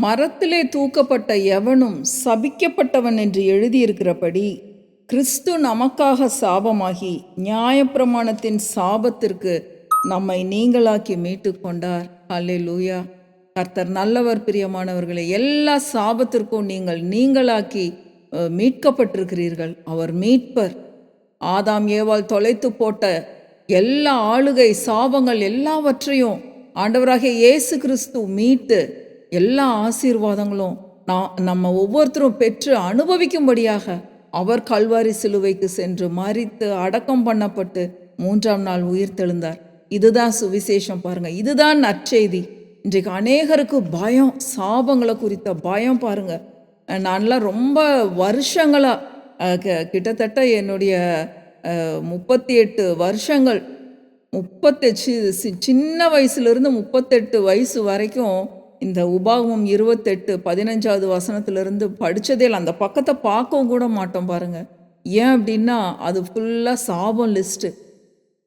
மரத்திலே தூக்கப்பட்ட எவனும் சபிக்கப்பட்டவன் என்று எழுதியிருக்கிறபடி கிறிஸ்து நமக்காக சாபமாகி நியாயப்பிரமாணத்தின் சாபத்திற்கு நம்மை நீங்களாக்கி மீட்டு கொண்டார். அல்லேலூயா. கர்த்தர் நல்லவர். பிரியமானவர்களே, எல்லா சாபத்திற்கும் நீங்கள் நீங்களாக்கி மீட்கப்பட்டிருக்கிறீர்கள். அவர் மீட்பர். ஆதாம் ஏவாள் தொலைத்து போட்ட எல்லா ஆளுகை சாபங்கள் எல்லாவற்றையும் ஆண்டவராகிய இயேசு கிறிஸ்து மீட்டு எல்லா ஆசீர்வாதங்களும் நம்ம ஒவ்வொருத்தரும் பெற்று அனுபவிக்கும்படியாக அவர் கல்வாரி சிலுவைக்கு சென்று மரித்து அடக்கம் பண்ணப்பட்டு 3ஆம் நாள் உயிர்த்தெழுந்தார். இதுதான் சுவிசேஷம். பாருங்க, இதுதான் நற்செய்தி. இன்றைக்கு அநேகருக்கு பயம், சாபங்களை குறித்த பயம். பாருங்க, நான்லாம் ரொம்ப வருஷங்களாக கிட்டத்தட்ட என்னுடைய 38 வருஷங்கள், 38 சின்ன வயசுலேருந்து 38 வயசு வரைக்கும் இந்த உபாகமம் 28 15வது வசனத்திலிருந்து படித்ததே இல்லை. அந்த பக்கத்தை பார்க்கவும் கூட மாட்டோம். பாருங்கள், ஏன் அப்படின்னா அது ஃபுல்லாக சாபம் லிஸ்ட்டு.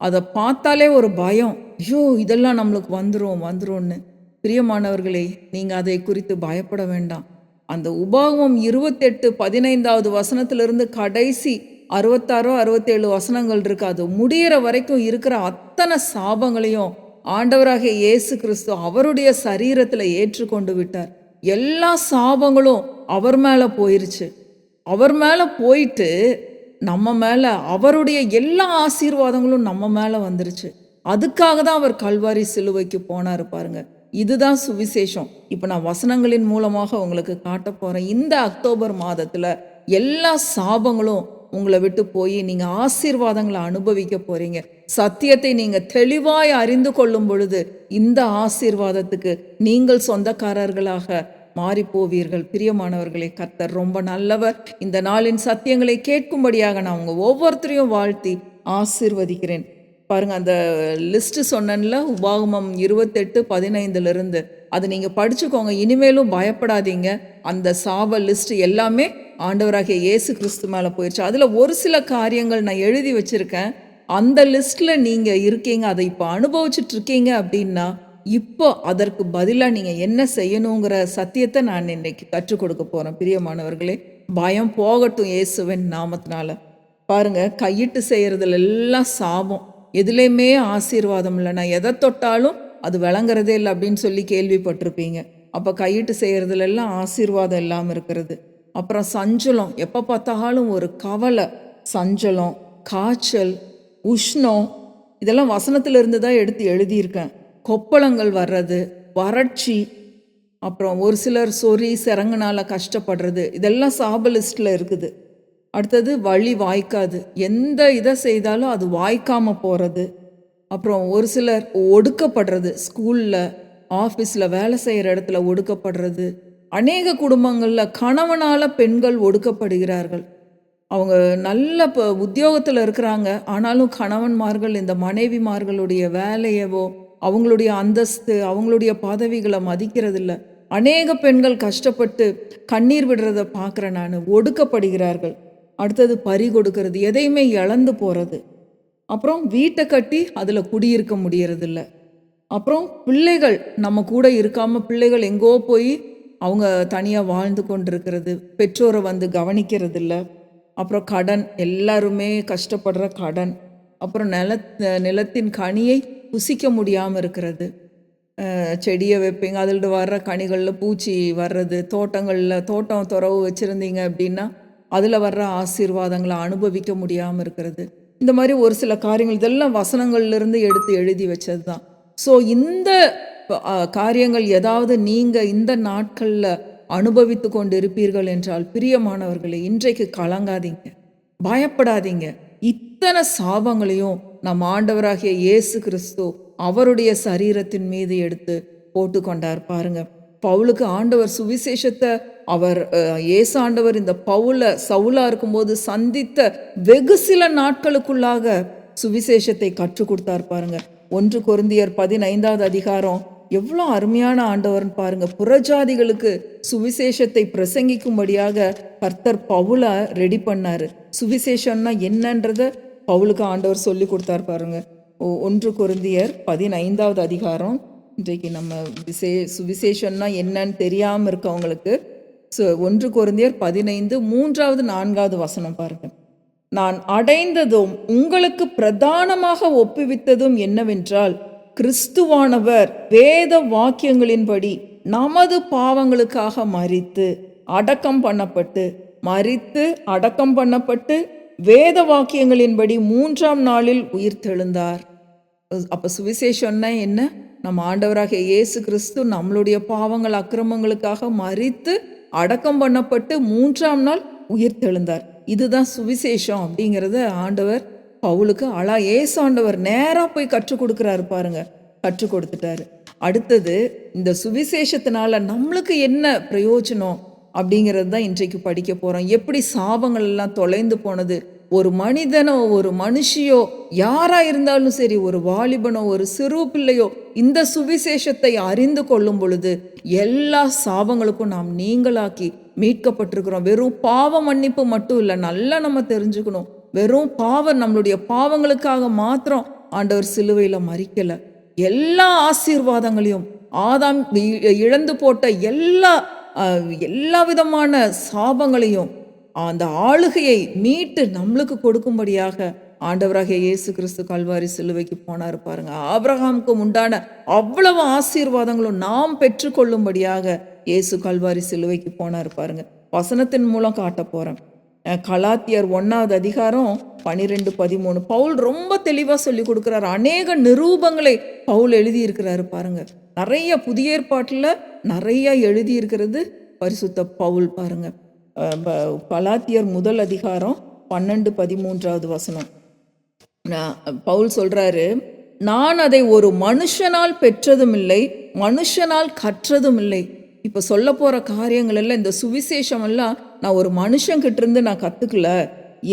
அதை பார்த்தாலே ஒரு பயம், ஐயோ இதெல்லாம் நம்மளுக்கு வந்துரும்னு. பிரியமானவர்களே, நீங்கள் அதை குறித்து பயப்பட வேண்டாம். அந்த உபாகமம் 28 15வது வசனத்திலிருந்து கடைசி 66 67 வசனங்கள் இருக்கு. அது முடிகிற வரைக்கும் இருக்கிற அத்தனை சாபங்களையும் ஆண்டவராகிய இயேசு கிறிஸ்து அவருடைய சரீரத்தில் ஏற்றுக்கொண்டு விட்டார். எல்லா சாபங்களும் அவர் மேலே போயிருச்சு. அவர் மேலே போயிட்டு நம்ம மேலே அவருடைய எல்லா ஆசீர்வாதங்களும் நம்ம மேலே வந்துருச்சு. அதுக்காக தான் அவர் கல்வாரி சிலுவைக்கு போனார். பாருங்க, இதுதான் சுவிசேஷம். இப்போ நான் வசனங்களின் மூலமாக உங்களுக்கு காட்ட போகிறேன். இந்த அக்டோபர் மாதத்தில் எல்லா சாபங்களும் உங்களை விட்டு போய் நீங்கள் ஆசீர்வாதங்களை அனுபவிக்க போகிறீங்க. சத்தியத்தை நீங்கள் தெளிவாய் அறிந்து கொள்ளும் பொழுது இந்த ஆசீர்வாதத்துக்கு நீங்கள் சொந்தக்காரர்களாக மாறி போவீர்கள். பிரியமானவர்களே, கர்த்தர் ரொம்ப நல்லவர். இந்த நாளின் சத்தியங்களை கேட்கும்படியாக நான் உங்கள் ஒவ்வொருத்தரையும் வாழ்த்தி ஆசீர்வதிக்கிறேன். பாருங்கள், அந்த லிஸ்ட்டு சொன்னேன்ல, உபாகமம் 28 15லிருந்து அது நீங்கள் படிச்சுக்கோங்க. இனிமேலும் பயப்படாதீங்க. அந்த சாப லிஸ்ட்டு எல்லாமே ஆண்டவராகிய இயேசு கிறிஸ்து மேலே போயிடுச்சு. அதில் ஒரு சில காரியங்கள் நான் எழுதி வச்சுருக்கேன். அந்த லிஸ்ட்டில் நீங்கள் இருக்கீங்க, அதை இப்போ அனுபவிச்சுட்ருக்கீங்க அப்படின்னா இப்போ அதற்கு பதிலாக நீங்கள் என்ன செய்யணுங்கிற சத்தியத்தை நான் இன்னைக்கு கற்றுக் கொடுக்க போகிறேன். பிரியமானவர்களே, பயம் போகட்டும் இயேசுவின் நாமத்தினால. பாருங்கள், கையிட்டு செய்கிறதுல எல்லாம் சாபம், எதுலேயுமே ஆசீர்வாதம் இல்லை. நான் எதை தொட்டாலும் அது விளங்குறதே இல்லை அப்படின்னு சொல்லி கேள்விப்பட்டிருப்பீங்க. அப்போ கையிட்டு செய்கிறதுல எல்லாம் ஆசீர்வாதம் இல்லாமல் இருக்கிறது. அப்புறம் சஞ்சலம், எப்போ பார்த்தாலும் ஒரு கவலை, சஞ்சலம், காய்ச்சல், உஷ்ணம், இதெல்லாம் வசனத்திலிருந்து தான் எடுத்து எழுதியிருக்கேன். கொப்பளங்கள் வர்றது, வறட்சி, அப்புறம் ஒரு சிலர் சொறி சிறங்குனால கஷ்டப்படுறது, இதெல்லாம் சாப லிஸ்ட்டில் இருக்குது. அடுத்தது வழி வாய்க்காது, எந்த இதை செய்தாலும் அது வாய்க்காமல் போகிறது. அப்புறம் ஒரு சிலர் ஒடுக்கப்படுறது, ஸ்கூலில் ஆஃபீஸில் வேலை செய்கிற இடத்துல ஒடுக்கப்படுறது. அநேக குடும்பங்களில் கணவனால் பெண்கள் ஒடுக்கப்படுகிறார்கள். அவங்க நல்ல உத்தியோகத்தில் இருக்கிறாங்க, ஆனாலும் கணவன்மார்கள் இந்த மனைவிமார்களுடைய வேலையவோ அவங்களுடைய அந்தஸ்து அவங்களுடைய பதவிகளை மதிக்கிறதில்ல. அநேக பெண்கள் கஷ்டப்பட்டு கண்ணீர் விடுறதை பார்க்குறேன் நான். ஒடுக்கப்படுகிறார்கள். அடுத்தது பறி கொடுக்கறது, எதையுமே இழந்து போகிறது. அப்புறம் வீட்டை கட்டி அதில் குடியிருக்க முடியறதில்ல. அப்புறம் பிள்ளைகள் நம்ம கூட இருக்காமல் பிள்ளைகள் எங்கோ போய் அவங்க தனியாக வாழ்ந்து கொண்டிருக்கிறது, பெற்றோரை வந்து கவனிக்கிறதில்ல. அப்புறம் கடன், எல்லாருமே கஷ்டப்படுற கடன். அப்புறம் நிலத்தின் கனியை புசிக்க முடியாமல் இருக்கிறது. செடியை வைப்பீங்க, அதில் வர்ற கனிகளில் பூச்சி வர்றது. தோட்டம் துறவு வச்சுருந்தீங்க அப்படின்னா அதில் வர்ற ஆசீர்வாதங்களை அனுபவிக்க முடியாமல் இருக்கிறது. இந்த மாதிரி ஒரு சில காரியங்கள், இதெல்லாம் வசனங்கள்லேருந்து எடுத்து எழுதி வச்சது தான். ஸோ இந்த காரியங்கள் ஏதாவது நீங்கள் இந்த நாட்களில் அனுபவித்து கொண்டு இருப்பீர்கள் என்றால், பிரியமானவர்களே, இன்றைக்கு கலங்காதீங்க, பயப்படாதீங்க. இத்தனை சாபங்களையும் நம் ஆண்டவராகிய இயேசு கிறிஸ்து அவருடைய சரீரத்தின் மீது எடுத்து போட்டு கொண்டார். பாருங்க, பவுலுக்கு ஆண்டவர் சுவிசேஷத்தை இயேசு ஆண்டவர் இந்த சவுலா இருக்கும்போது சந்தித்த வெகு சில நாட்களுக்குள்ளாக சுவிசேஷத்தை கற்றுக் கொடுத்தார். பாருங்க, 1 கொரிந்தியர் 15வது அதிகாரம் எவ்வளோ அருமையான ஆண்டவர்னு பாருங்க. புறஜாதிகளுக்கு சுவிசேஷத்தை பிரசங்கிக்கும்படியாக கர்த்தர் பவுலை ரெடி பண்ணாரு. சுவிசேஷம்னா என்னன்றத பவுலுக்கு ஆண்டவர் சொல்லி கொடுத்தார். பாருங்க, 1 கொரிந்தியர் 15வது அதிகாரம் இன்றைக்கு நம்ம சுவிசேஷம்னா என்னன்னு தெரியாமல் இருக்கவங்களுக்கு 1 கொரிந்தியர் 15 3வது 4வது வசனம் பாருங்க. நான் அடைந்ததும் உங்களுக்கு பிரதானமாக ஒப்புவித்ததும் என்னவென்றால், கிறிஸ்துவானவர் வேத வாக்கியங்களின்படி நமது பாவங்களுக்காக அடக்கம் பண்ணப்பட்டு வேத வாக்கியங்களின்படி 3ஆம் நாளில் உயிர்த்தெழுந்தார். அப்போ சுவிசேஷம்னா என்ன? நம்ம ஆண்டவராகிய இயேசு கிறிஸ்து நம்மளுடைய பாவங்கள் அக்கிரமங்களுக்காக மரித்து அடக்கம் பண்ணப்பட்டு 3ஆம் நாள் உயிர்த்தெழுந்தார். இதுதான் சுவிசேஷம் அப்படிங்கிறத ஆண்டவர் பவுலுக்கு ஏசு ஆண்டவர் நேராக போய் கற்றுக் கொடுக்குறாரு பாருங்க. கற்றுக் கொடுத்துட்டாரு. அடுத்தது இந்த சுவிசேஷத்தினால நம்மளுக்கு என்ன பிரயோஜனம் அப்படிங்கிறது தான் இன்றைக்கு படிக்க போகிறோம். எப்படி சாபங்கள் எல்லாம் தொலைந்து போனது. ஒரு மனிதனோ ஒரு மனுஷியோ யாராக இருந்தாலும் சரி, ஒரு வாலிபனோ ஒரு சிறு பிள்ளையோ இந்த சுவிசேஷத்தை அறிந்து கொள்ளும் பொழுது எல்லா சாபங்களுக்கும் நாம் நீங்களாக்கி மீட்கப்பட்டிருக்கிறோம். வெறும் பாவ மன்னிப்பு மட்டும் இல்லை, நல்லா நம்ம தெரிஞ்சுக்கணும். வெறும் நம்மளுடைய பாவங்களுக்காக மாத்திரம் ஆண்டவர் சிலுவையில் மரிக்கலை. எல்லா ஆசீர்வாதங்களையும் ஆதாம் இழந்து போட்ட எல்லா விதமான சாபங்களையும் அந்த ஆளுகையை மீட்டு நம்மளுக்கு கொடுக்கும்படியாக ஆண்டவராகிய இயேசு கிறிஸ்து கல்வாரி சிலுவைக்கு போனார் பாருங்க. ஆபிரகாமுக்கு உண்டான அவ்வளவு ஆசீர்வாதங்களும் நாம் பெற்றுக்கொள்ளும்படியாக இயேசு கல்வாரி சிலுவைக்கு போனார் பாருங்க. வசனத்தின் மூலம் காட்ட போறேன். கலாத்தியர் 1வது அதிகாரம் 12-13 பவுல் ரொம்ப தெளிவா சொல்லி கொடுக்கிறார். அநேக நிரூபங்களை பவுல் எழுதி இருக்கிறாரு பாருங்க. நிறைய புதிய ஏற்பாட்டில் நிறைய எழுதி இருக்கிறது பரிசுத்த பவுல் பாருங்க. கலாத்தியர் 1 அதிகாரம் 12-13வது வசனம் பவுல் சொல்றாரு, நான் அதை ஒரு மனுஷனால் பெற்றதும் இல்லை, மனுஷனால் கற்றதும் இல்லை. இப்போ சொல்ல போற காரியங்கள் எல்லாம், இந்த சுவிசேஷம் எல்லாம் நான் ஒரு மனுஷங்கிட்ட இருந்து நான் கத்துக்கல,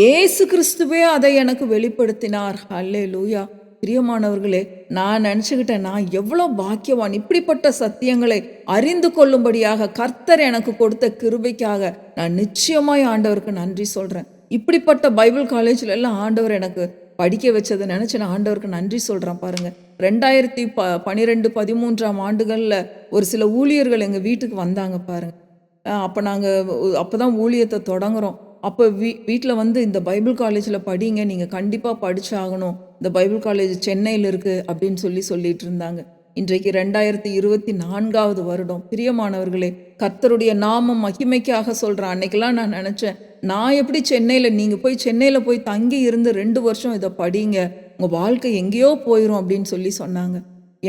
இயேசு கிறிஸ்துவே அதை எனக்கு வெளிப்படுத்தினார். அல்லேலூயா. பிரியமானவர்களே, நான் நினச்சிக்கிட்டேன், நான் எவ்வளோ பாக்கியவான், இப்படிப்பட்ட சத்தியங்களை அறிந்து கொள்ளும்படியாக கர்த்தர் எனக்கு கொடுத்த கிருபைக்காக நான் நிச்சயமாய் ஆண்டவருக்கு நன்றி சொல்கிறேன். இப்படிப்பட்ட பைபிள் காலேஜில் எல்லாம் ஆண்டவர் எனக்கு படிக்க வச்சதை நினச்சி நான் ஆண்டவருக்கு நன்றி சொல்கிறேன் பாருங்கள். 2012-13ஆம் ஆண்டுகளில் ஒரு சில ஊழியர்கள் எங்கள் வீட்டுக்கு வந்தாங்க பாருங்கள். அப்போ தான் ஊழியத்தை தொடங்குகிறோம். அப்போ வீட்டில் வந்து இந்த பைபிள் காலேஜில் படிங்க, நீங்கள் கண்டிப்பாக படிச்சாகணும், இந்த பைபிள் காலேஜ் சென்னையில் இருக்குது அப்படின்னு சொல்லிட்டு இருந்தாங்க. இன்றைக்கு 2024வது வருடம். பிரியமானவர்களே, கர்த்தருடைய நாமம் மகிமைக்காக சொல்கிறேன். அன்னைக்கெல்லாம் நான் நினச்சேன், நான் எப்படி நீங்கள் போய் சென்னையில் போய் தங்கி இருந்து 2 வருஷம் இதை படிங்க, உங்கள் வாழ்க்கை எங்கேயோ போயிடும் அப்படின்னு சொன்னாங்க.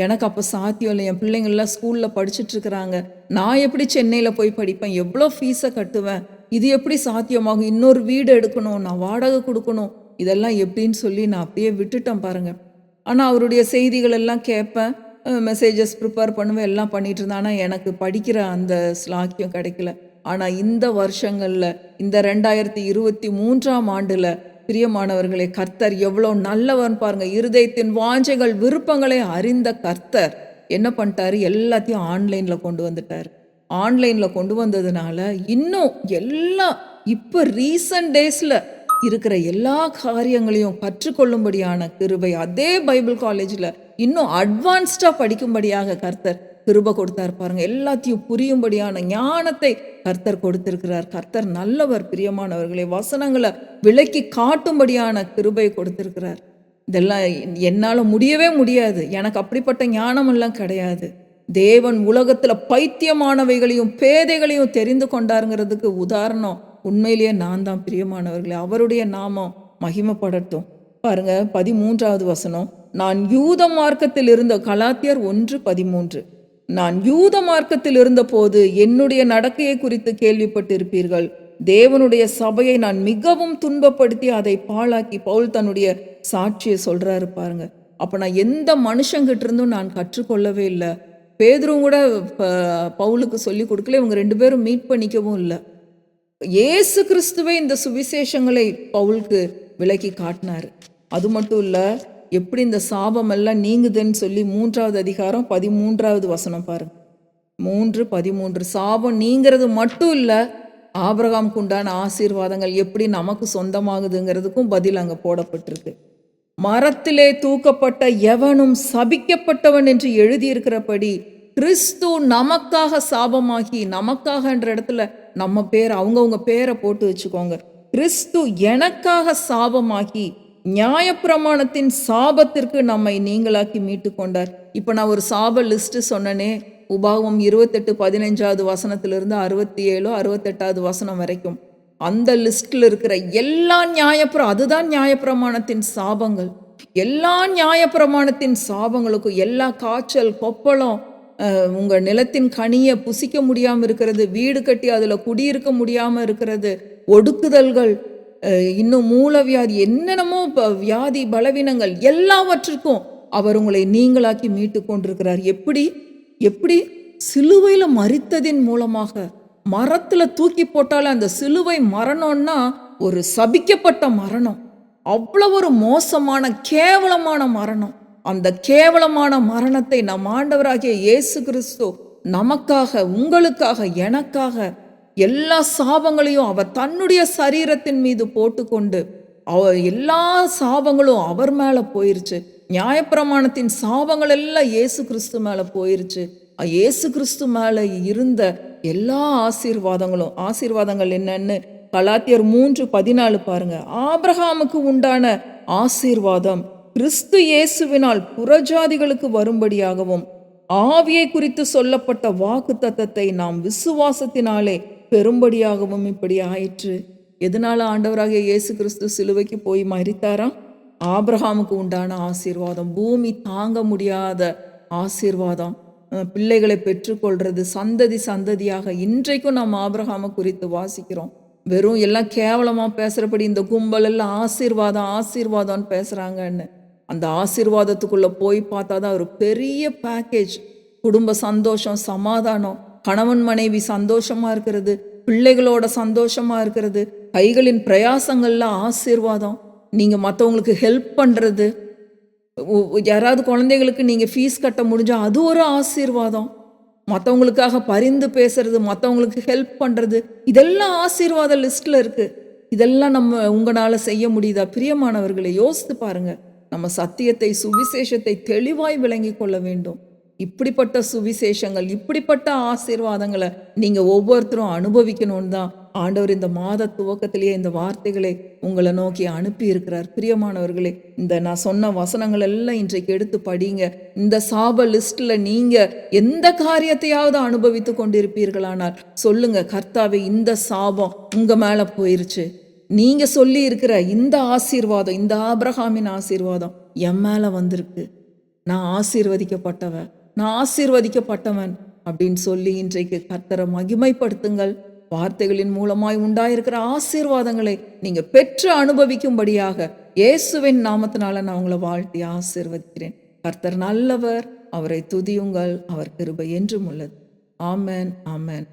எனக்கு அப்போ சாத்தியம் இல்லை. என் பிள்ளைங்கள்லாம் ஸ்கூலில் படிச்சுட்ருக்குறாங்க. நான் எப்படி சென்னையில் போய் படிப்பேன்? எவ்வளோ ஃபீஸை கட்டுவேன்? இது எப்படி சாத்தியமாகும்? இன்னொரு வீடு எடுக்கணும், நான் வாடகை கொடுக்கணும், இதெல்லாம் எப்படின்னு நான் அப்படியே விட்டுட்டேன் பாருங்கள். ஆனால் அவருடைய செய்திகள் எல்லாம் கேட்பேன், மெசேஜஸ் ப்ரிப்பேர் பண்ணுவேன், எல்லாம் பண்ணிட்டு இருந்தேன். ஆனால் எனக்கு படிக்கிற அந்த ஸ்லாக்கியம் கிடைக்கல. ஆனால் இந்த வருஷங்களில், இந்த 2023ஆம் ஆண்டில் பிரியமானவர்களே, கர்த்தர் எவ்வளோ நல்லவன் பாருங்க. இருதயத்தின் வாஞ்சைகள் விருப்பங்களை அறிந்த கர்த்தர் என்ன பண்ணிட்டாரு? எல்லாத்தையும் ஆன்லைனில் கொண்டு வந்துட்டார். ஆன்லைனில் கொண்டு வந்ததுனால இன்னும் இப்போ ரீசன்ட் டேஸில் இருக்கிற எல்லா காரியங்களையும் கற்றுக்கொள்ளும்படியான கிருபை அதே பைபிள் காலேஜில் இன்னும் அட்வான்ஸ்டாக படிக்கும்படியாக கர்த்தர் கிருபை கொடுத்தார் பாருங்க. எல்லாத்தையும் புரியும்படியான ஞானத்தை கர்த்தர் கொடுத்திருக்கிறார். கர்த்தர் நல்லவர். பிரியமானவர்களை, வசனங்களை விளக்கி காட்டும்படியான கிருபை கொடுத்திருக்கிறார். இதெல்லாம் என்னால் முடியவே முடியாது. எனக்கு அப்படிப்பட்ட ஞானமெல்லாம் கிடையாது. தேவன் உலகத்தில் பைத்தியமானவைகளையும் பேதைகளையும் தெரிந்து கொண்டாருங்கிறதுக்கு உதாரணம் உண்மையிலேயே நான் தான். பிரியமானவர்களே, அவருடைய நாமம் மகிமைப்படட்டும். பாருங்க 13வது வசனம், நான் யூத மார்க்கத்தில் இருந்த கலாத்தியர் 1:13 நான் யூத மார்க்கத்தில் இருந்த போது என்னுடைய நடக்கையை குறித்து கேள்விப்பட்டிருப்பீர்கள். தேவனுடைய சபையை நான் மிகவும் துன்பப்படுத்தி அதை பாழாக்கி, பவுல் தன்னுடைய சாட்சியை சொல்றாரு பாருங்க. அப்போ நான் எந்த மனுஷங்கிட்ட இருந்தும் நான் கற்றுக்கொள்ளவே இல்லை. பேதுருவும் கூட பவுலுக்கு சொல்லி கொடுக்கல. இவங்க 2 பேரும் மீட் பண்ணிக்கவும் இல்லை. இயேசு கிறிஸ்துவே இந்த சுவிசேஷங்களை பவுலுக்கு விளக்கி காட்டினார். அது மட்டும் இல்லை, எப்படி இந்த சாபம் எல்லாம் நீங்குதுன்னு 3வது அதிகாரம் 13வது வசனம் பாருங்க. 3:13 சாபம் நீங்கிறது மட்டும் இல்லை, ஆபிரகாமுக்கு உண்டான ஆசீர்வாதங்கள் எப்படி நமக்கு சொந்தமாகுதுங்கிறதுக்கும் பதில் அங்கே போடப்பட்டிருக்கு. மரத்திலே தூக்கப்பட்ட எவனும் சபிக்கப்பட்டவன் என்று எழுதியிருக்கிறபடி கிறிஸ்து நமக்காக சாபமாகி, நமக்காகன்ற இடத்துல நம்ம பேர் அவங்கவுங்க பேரை போட்டு வச்சுக்கோங்க. கிறிஸ்து எனக்காக சாபமாகி நியாயப்பிரமாணத்தின் சாபத்திற்கு நம்மை நீங்களாக்கி மீட்டு கொண்டார். இப்போ நான் ஒரு சாப லிஸ்ட் சொன்னனே, உபாகமம் 28:15 வசனத்திலிருந்து 67 68 வசனம் வரைக்கும், அந்த லிஸ்ட்ல இருக்கிற எல்லா அதுதான் நியாயப்பிரமாணத்தின் சாபங்கள். எல்லா நியாயப்பிரமாணத்தின் சாபங்களுக்கும், எல்லா காய்ச்சல், கொப்பளம், உங்க நிலத்தின் கனியை புசிக்க முடியாம இருக்கிறது, வீடு கட்டி அதுல குடியிருக்க முடியாம இருக்கிறது, ஒடுக்குதல்கள், இன்னும் மூலவியாதி, என்னென்னமோ வியாதி பலவீனங்கள், எல்லாவற்றிற்கும் அவர் உங்களை நீங்களாக்கி மீட்டு கொண்டிருக்கிறார். எப்படி எப்படி சிலுவையில மரித்ததின் மூலமாக. மரத்துல தூக்கி போட்டாலே அந்த சிலுவை மரணம்னா ஒரு சபிக்கப்பட்ட மரணம். அவ்வளவு ஒரு மோசமான கேவலமான மரணம். அந்த கேவலமான மரணத்தை நம் ஆண்டவராகிய இயேசு கிறிஸ்து நமக்காக, உங்களுக்காக, எனக்காக எல்லா சாபங்களையும் அவர் தன்னுடைய சரீரத்தின் மீது போட்டுக்கொண்டு, அவர் எல்லா சாபங்களும் அவர் மேல போயிருச்சு. நியாயப்பிரமாணத்தின் சாபங்கள் எல்லாம் இயேசு கிறிஸ்து மேல போயிருச்சு. இயேசு கிறிஸ்து மேல இருந்த எல்லா ஆசீர்வாதங்கள் என்னன்னு கலாத்தியர் 3:14 பாருங்க. ஆபிரகாமுக்கு உண்டான ஆசீர்வாதம் கிறிஸ்து இயேசுவினால் புறஜாதிகளுக்கு வரும்படியாகவும், ஆவியை குறித்து சொல்லப்பட்ட வாக்கு தத்தத்தை நாம் விசுவாசத்தினாலே பெரும்படியாகவும் இப்படி ஆயிற்று. எதனால ஆண்டவராகிய இயேசு கிறிஸ்து சிலுவைக்கு போய் மரித்தாராம்? ஆபிரகாமுக்கு உண்டான ஆசீர்வாதம், பூமி தாங்க முடியாத ஆசீர்வாதம், பிள்ளைகளை பெற்றுக்கொள்றது, சந்ததி சந்ததியாக. இன்றைக்கும் நாம் ஆபிரகாமை குறித்து வாசிக்கிறோம். வெறும் எல்லாம் கேவலமா பேசுறபடி இந்த கும்பல் எல்லாம் ஆசீர்வாதம்னு பேசுறாங்கன்னு. அந்த ஆசீர்வாதத்துக்குள்ள போய் பார்த்தாதான் ஒரு பெரிய பேக்கேஜ். குடும்ப சந்தோஷம், சமாதானம், கணவன் மனைவி சந்தோஷமா இருக்கிறது, பிள்ளைகளோட சந்தோஷமா இருக்கிறது, கைகளின் பிரயாசங்கள்ல ஆசீர்வாதம், நீங்க மற்றவங்களுக்கு ஹெல்ப் பண்றது, யாராவது குழந்தைகளுக்கு நீங்க ஃபீஸ் கட்ட முடிஞ்சா அது ஒரு ஆசீர்வாதம், மற்றவங்களுக்காக பரிந்து பேசுறது, மற்றவங்களுக்கு ஹெல்ப் பண்றது, இதெல்லாம் ஆசீர்வாத லிஸ்ட்ல இருக்கு. இதெல்லாம் உங்களால செய்ய முடியுதா? பிரியமானவர்களை யோசித்து பாருங்க. நம்ம சத்தியத்தை, சுவிசேஷத்தை தெளிவாய் விளங்கி கொள்ள வேண்டும். இப்படிப்பட்ட சுவிசேஷங்கள், இப்படிப்பட்ட ஆசீர்வாதங்களை நீங்க ஒவ்வொருத்தரும் அனுபவிக்கணும்னு தான் ஆண்டவர் இந்த மாத துவக்கத்திலேயே இந்த வார்த்தைகளை உங்களை நோக்கி அனுப்பி இருக்கிறார். பிரியமானவர்களே, இந்த நான் சொன்ன வசனங்கள் எல்லாம் இன்றைக்கு எடுத்து படிங்க. இந்த சாப லிஸ்ட்ல நீங்க எந்த காரியத்தையாவது அனுபவித்து கொண்டிருப்பீர்களானால் சொல்லுங்க, கர்த்தாவே இந்த சாபம் உங்க மேல போயிருச்சு. நீங்க சொல்லி இருக்கிற இந்த ஆசீர்வாதம், இந்த ஆபிரகாமின் ஆசீர்வாதம் என் மேல வந்திருக்கு. நான் ஆசீர்வதிக்கப்பட்டவன் அப்படின்னு சொல்லி இன்றைக்கு கர்த்தரை மகிமைப்படுத்துங்கள். வார்த்தைகளின் மூலமாய் உண்டாயிருக்கிற ஆசீர்வாதங்களை நீங்க பெற்று அனுபவிக்கும்படியாக இயேசுவின் நாமத்தினால நான் உங்களை வாழ்த்தி ஆசீர்வதிக்கிறேன். கர்த்தர் நல்லவர், அவரை துதியுங்கள், அவர் கிருபை என்றும் உள்ளது. ஆமென், ஆமென்.